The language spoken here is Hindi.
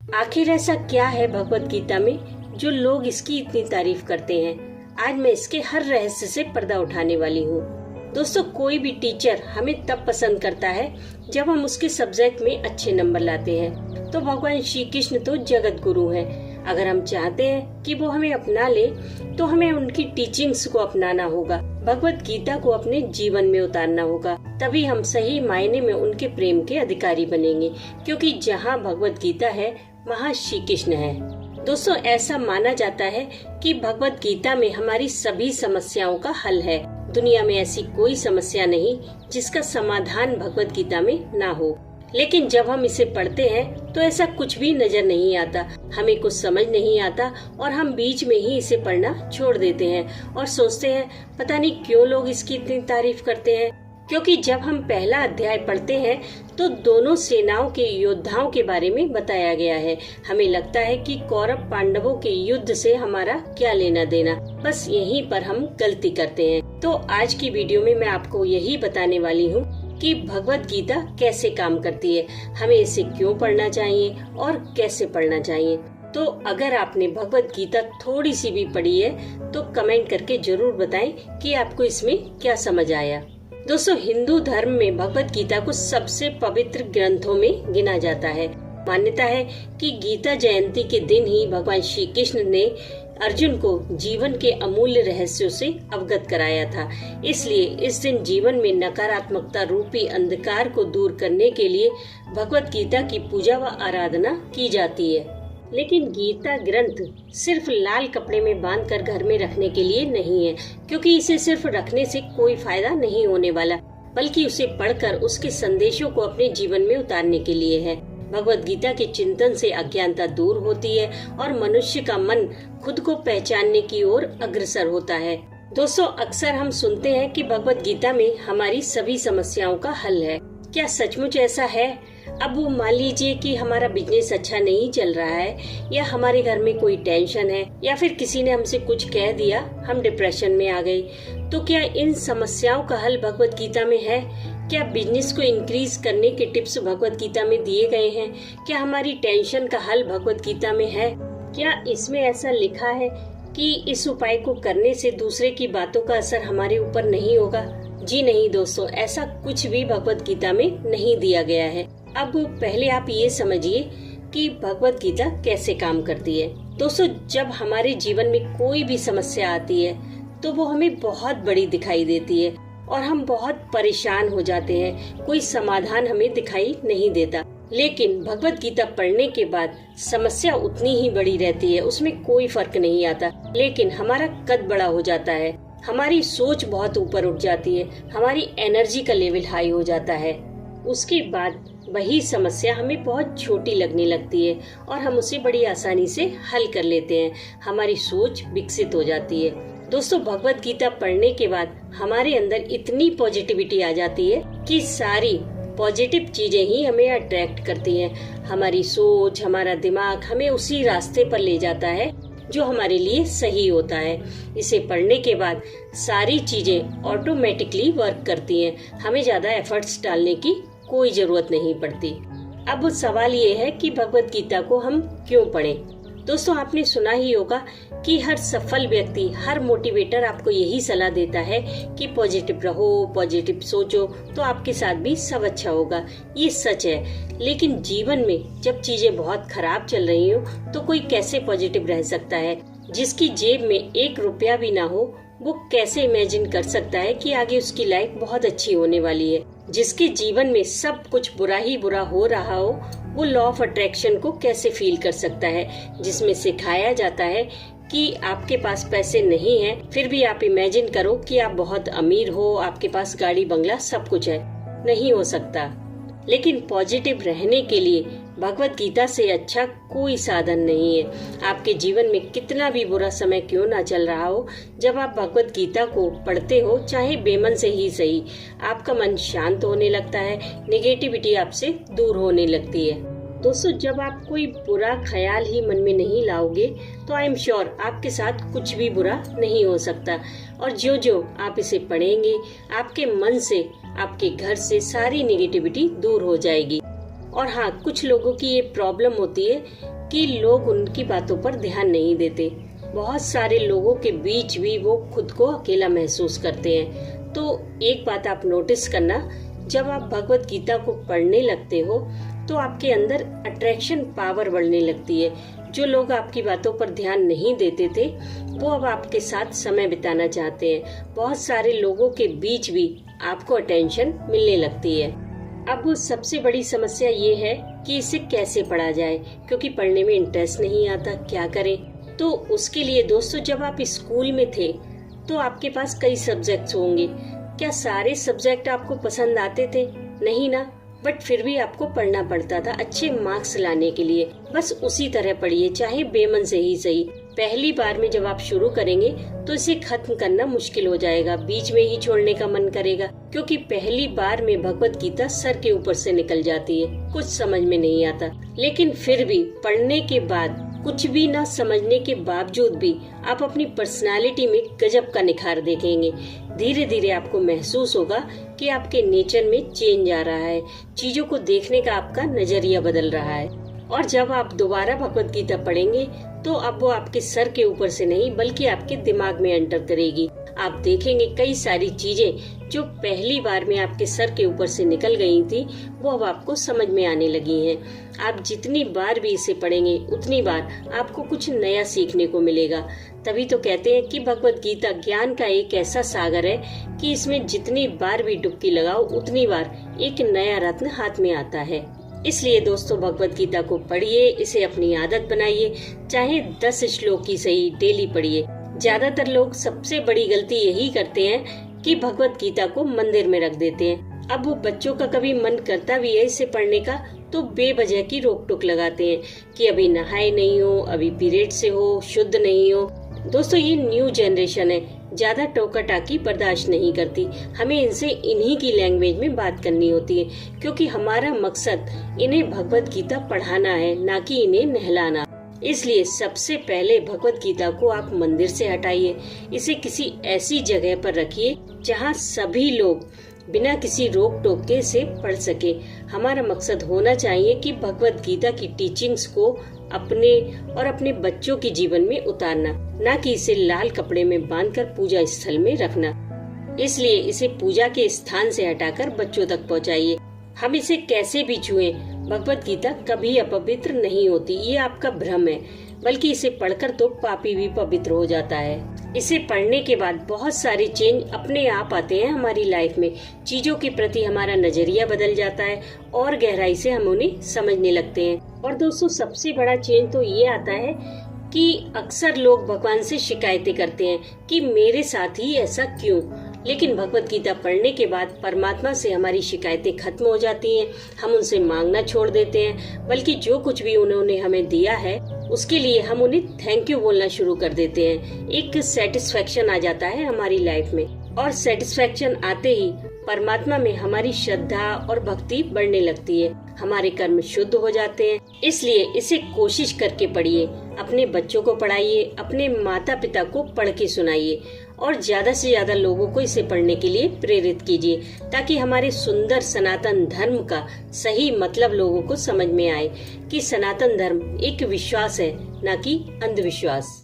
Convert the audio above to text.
आखिर ऐसा क्या है भगवत गीता में जो लोग इसकी इतनी तारीफ करते हैं? आज मैं इसके हर रहस्य से पर्दा उठाने वाली हूँ। दोस्तों, कोई भी टीचर हमें तब पसंद करता है जब हम उसके सब्जेक्ट में अच्छे नंबर लाते हैं। तो भगवान श्री कृष्ण तो जगत गुरु हैं। अगर हम चाहते हैं कि वो हमें अपना ले तो हमें उनकी टीचिंग्स को अपनाना होगा, भगवत गीता को अपने जीवन में उतारना होगा। तभी हम सही मायने में उनके प्रेम के अधिकारी बनेंगे, क्योंकि जहाँ भगवत गीता है वहाँ श्री कृष्ण है। दोस्तों, ऐसा माना जाता है कि भगवत गीता में हमारी सभी समस्याओं का हल है। दुनिया में ऐसी कोई समस्या नहीं जिसका समाधान भगवत गीता में ना हो। लेकिन जब हम इसे पढ़ते हैं तो ऐसा कुछ भी नजर नहीं आता, हमें कुछ समझ नहीं आता और हम बीच में ही इसे पढ़ना छोड़ देते हैं और सोचते हैं पता नहीं क्यों लोग इसकी इतनी तारीफ करते हैं। क्योंकि जब हम पहला अध्याय पढ़ते हैं तो दोनों सेनाओं के योद्धाओं के बारे में बताया गया है। हमें लगता है कि कौरव पांडवों के युद्ध से हमारा क्या लेना देना, बस यहीं पर हम गलती करते हैं। तो आज की वीडियो में मैं आपको यही बताने वाली हूँ कि भगवत गीता कैसे काम करती है, हमें इसे क्यों पढ़ना चाहिए और कैसे पढ़ना चाहिए। तो अगर आपने भगवत गीता थोड़ी सी भी पढ़ी है तो कमेंट करके जरूर बताएं कि आपको इसमें क्या समझ आया। दोस्तों, हिंदू धर्म में भगवत गीता को सबसे पवित्र ग्रंथों में गिना जाता है। मान्यता है कि गीता जयंती के दिन ही भगवान श्री कृष्ण ने अर्जुन को जीवन के अमूल्य रहस्यों से अवगत कराया था। इसलिए इस दिन जीवन में नकारात्मकता रूपी अंधकार को दूर करने के लिए भगवत गीता की पूजा व आराधना की जाती है। लेकिन गीता ग्रंथ सिर्फ लाल कपड़े में बांधकर घर में रखने के लिए नहीं है, क्योंकि इसे सिर्फ रखने से कोई फायदा नहीं होने वाला, बल्कि उसे पढ़कर उसके संदेशों को अपने जीवन में उतारने के लिए है। भगवत गीता के चिंतन से अज्ञानता दूर होती है और मनुष्य का मन खुद को पहचानने की ओर अग्रसर होता है। दोस्तों, अक्सर हम सुनते हैं कि भगवत गीता में हमारी सभी समस्याओं का हल है। क्या सचमुच ऐसा है? अब वो मान लीजिए कि हमारा बिजनेस अच्छा नहीं चल रहा है, या हमारे घर में कोई टेंशन है, या फिर किसी ने हमसे कुछ कह दिया, हम डिप्रेशन में आ गए। तो क्या इन समस्याओं का हल भगवत गीता में है? क्या बिजनेस को इंक्रीज करने के टिप्स भगवत गीता में दिए गए हैं? क्या हमारी टेंशन का हल भगवत गीता में है? क्या इसमें ऐसा लिखा है कि इस उपाय को करने से दूसरे की बातों का असर हमारे ऊपर नहीं होगा? जी नहीं दोस्तों, ऐसा कुछ भी भगवत गीता में नहीं दिया गया है। अब पहले आप ये समझिए कि भगवत गीता कैसे काम करती है। दोस्तों, जब हमारे जीवन में कोई भी समस्या आती है तो वो हमें बहुत बड़ी दिखाई देती है और हम बहुत परेशान हो जाते हैं, कोई समाधान हमें दिखाई नहीं देता। लेकिन भगवत गीता पढ़ने के बाद समस्या उतनी ही बड़ी रहती है, उसमें कोई फर्क नहीं आता, लेकिन हमारा कद बड़ा हो जाता है, हमारी सोच बहुत ऊपर उठ जाती है, हमारी एनर्जी का लेवल हाई हो जाता है। उसके बाद वही समस्या हमें बहुत छोटी लगने लगती है और हम उसे बड़ी आसानी से हल कर लेते हैं, हमारी सोच विकसित हो जाती है। दोस्तों, भगवत गीता पढ़ने के बाद हमारे अंदर इतनी पॉजिटिविटी आ जाती है कि सारी पॉजिटिव चीजें ही हमें अट्रैक्ट करती हैं। हमारी सोच, हमारा दिमाग हमें उसी रास्ते पर ले जाता है जो हमारे लिए सही होता है। इसे पढ़ने के बाद सारी चीजें ऑटोमेटिकली वर्क करती हैं, हमें ज्यादा एफर्ट्स डालने की कोई जरूरत नहीं पड़ती। अब सवाल ये है कि भगवत गीता को हम क्यों पढ़ें? दोस्तों, आपने सुना ही होगा कि हर सफल व्यक्ति, हर मोटिवेटर आपको यही सलाह देता है कि पॉजिटिव रहो, पॉजिटिव सोचो, तो आपके साथ भी सब अच्छा होगा। ये सच है, लेकिन जीवन में जब चीजें बहुत खराब चल रही हो तो कोई कैसे पॉजिटिव रह सकता है? जिसकी जेब में 1 रुपया भी ना हो वो कैसे इमेजिन कर सकता है कि आगे उसकी लाइफ बहुत अच्छी होने वाली है? जिसके जीवन में सब कुछ बुरा ही बुरा हो रहा हो वो लॉ ऑफ अट्रैक्शन को कैसे फील कर सकता है? जिसमें सिखाया जाता है कि आपके पास पैसे नहीं है फिर भी आप इमेजिन करो कि आप बहुत अमीर हो, आपके पास गाड़ी बंगला सब कुछ है। नहीं हो सकता। लेकिन पॉजिटिव रहने के लिए भगवत गीता से अच्छा कोई साधन नहीं है। आपके जीवन में कितना भी बुरा समय क्यों ना चल रहा हो, जब आप भगवत गीता को पढ़ते हो, चाहे बेमन से ही सही, आपका मन शांत होने लगता है, नेगेटिविटी आपसे दूर होने लगती है। दोस्तों, जब आप कोई बुरा ख्याल ही मन में नहीं लाओगे तो आई एम श्योर आपके साथ कुछ भी बुरा नहीं हो सकता। और जो जो आप इसे पढ़ेंगे, आपके मन से, आपके घर से सारी नेगेटिविटी दूर हो जाएगी। और हाँ, कुछ लोगों की ये प्रॉब्लम होती है कि लोग उनकी बातों पर ध्यान नहीं देते। बहुत सारे लोगों के बीच भी वो खुद को अकेला महसूस करते हैं। तो एक बात आप नोटिस करना, जब आप भगवत गीता को पढ़ने लगते हो तो आपके अंदर अट्रैक्शन पावर बढ़ने लगती है। जो लोग आपकी बातों पर ध्यान नहीं देते थे वो अब आपके साथ समय बिताना चाहते हैं। बहुत सारे लोगों के बीच भी आपको अटेंशन मिलने लगती है। अब सबसे बड़ी समस्या ये है कि इसे कैसे पढ़ा जाए, क्योंकि पढ़ने में इंटरेस्ट नहीं आता, क्या करें। तो उसके लिए दोस्तों, जब आप स्कूल में थे तो आपके पास कई सब्जेक्ट्स होंगे। क्या सारे सब्जेक्ट आपको पसंद आते थे? नहीं ना, बट फिर भी आपको पढ़ना पड़ता था अच्छे मार्क्स लाने के लिए। बस उसी तरह पढ़िए, चाहे बेमन से ही सही। पहली बार में जब आप शुरू करेंगे तो इसे खत्म करना मुश्किल हो जाएगा, बीच में ही छोड़ने का मन करेगा, क्योंकि पहली बार में भगवत गीता सर के ऊपर से निकल जाती है, कुछ समझ में नहीं आता। लेकिन फिर भी पढ़ने के बाद, कुछ भी ना समझने के बावजूद भी आप अपनी पर्सनालिटी में गजब का निखार देखेंगे। धीरे धीरे आपको महसूस होगा कि आपके नेचर में चेंज आ रहा है, चीजों को देखने का आपका नजरिया बदल रहा है। और जब आप दोबारा भगवत गीता पढ़ेंगे तो अब वो आपके सर के ऊपर से नहीं बल्कि आपके दिमाग में एंटर करेगी। आप देखेंगे कई सारी चीजें जो पहली बार में आपके सर के ऊपर से निकल गई थी वो अब आपको समझ में आने लगी हैं। आप जितनी बार भी इसे पढ़ेंगे उतनी बार आपको कुछ नया सीखने को मिलेगा। तभी तो कहते हैं कि भगवत गीता ज्ञान का एक ऐसा सागर है कि इसमें जितनी बार भी डुबकी लगाओ उतनी बार एक नया रत्न हाथ में आता है। इसलिए दोस्तों, भगवत गीता को पढ़िए, इसे अपनी आदत बनाइए, चाहे 10 श्लोक की सही डेली पढ़िए। ज्यादातर लोग सबसे बड़ी गलती यही करते हैं कि भगवत गीता को मंदिर में रख देते हैं। अब वो बच्चों का कभी मन करता भी है इसे पढ़ने का तो बेवजह की रोक टोक लगाते हैं कि अभी नहाए नहीं हो, अभी पीरियड से हो, शुद्ध नहीं हो। दोस्तों, ये न्यू जनरेशन है, ज्यादा टोका टाकी बर्दाश्त नहीं करती। हमें इनसे इन्हीं की लैंग्वेज में बात करनी होती है, क्योंकि हमारा मकसद इन्हें भगवत गीता पढ़ाना है, ना कि इन्हें नहलाना। इसलिए सबसे पहले भगवत गीता को आप मंदिर से हटाइए, इसे किसी ऐसी जगह पर रखिए जहां सभी लोग बिना किसी रोक टोक के इसे पढ़ सके। हमारा मकसद होना चाहिए कि भगवत गीता की टीचिंग्स को अपने और अपने बच्चों के जीवन में उतारना, ना कि इसे लाल कपड़े में बांधकर पूजा स्थल में रखना। इसलिए इसे पूजा के स्थान से हटाकर बच्चों तक पहुंचाइए। हम इसे कैसे भी छुएं, भगवत गीता कभी अपवित्र नहीं होती, ये आपका भ्रम है, बल्कि इसे पढ़कर तो पापी भी पवित्र हो जाता है। इसे पढ़ने के बाद बहुत सारे चेंज अपने आप आते हैं हमारी लाइफ में। चीजों के प्रति हमारा नजरिया बदल जाता है और गहराई से हम उन्हें समझने लगते हैं। और दोस्तों, सबसे बड़ा चेंज तो ये आता है कि अक्सर लोग भगवान से शिकायतें करते हैं कि मेरे साथ ही ऐसा क्यों। लेकिन भगवत गीता पढ़ने के बाद परमात्मा से हमारी शिकायतें खत्म हो जाती हैं। हम उनसे मांगना छोड़ देते हैं, बल्कि जो कुछ भी उन्होंने हमें दिया है उसके लिए हम उन्हें थैंक यू बोलना शुरू कर देते हैं। एक सेटिस्फेक्शन आ जाता है हमारी लाइफ में, और सेटिस्फेक्शन आते ही परमात्मा में हमारी श्रद्धा और भक्ति बढ़ने लगती है, हमारे कर्म शुद्ध हो जाते हैं। इसलिए इसे कोशिश करके पढ़िए, अपने बच्चों को पढ़ाइए, अपने माता पिता को पढ़ के सुनाइए और ज्यादा से ज्यादा लोगों को इसे पढ़ने के लिए प्रेरित कीजिए, ताकि हमारे सुंदर सनातन धर्म का सही मतलब लोगों को समझ में आए कि सनातन धर्म एक विश्वास है, न कि अंधविश्वास।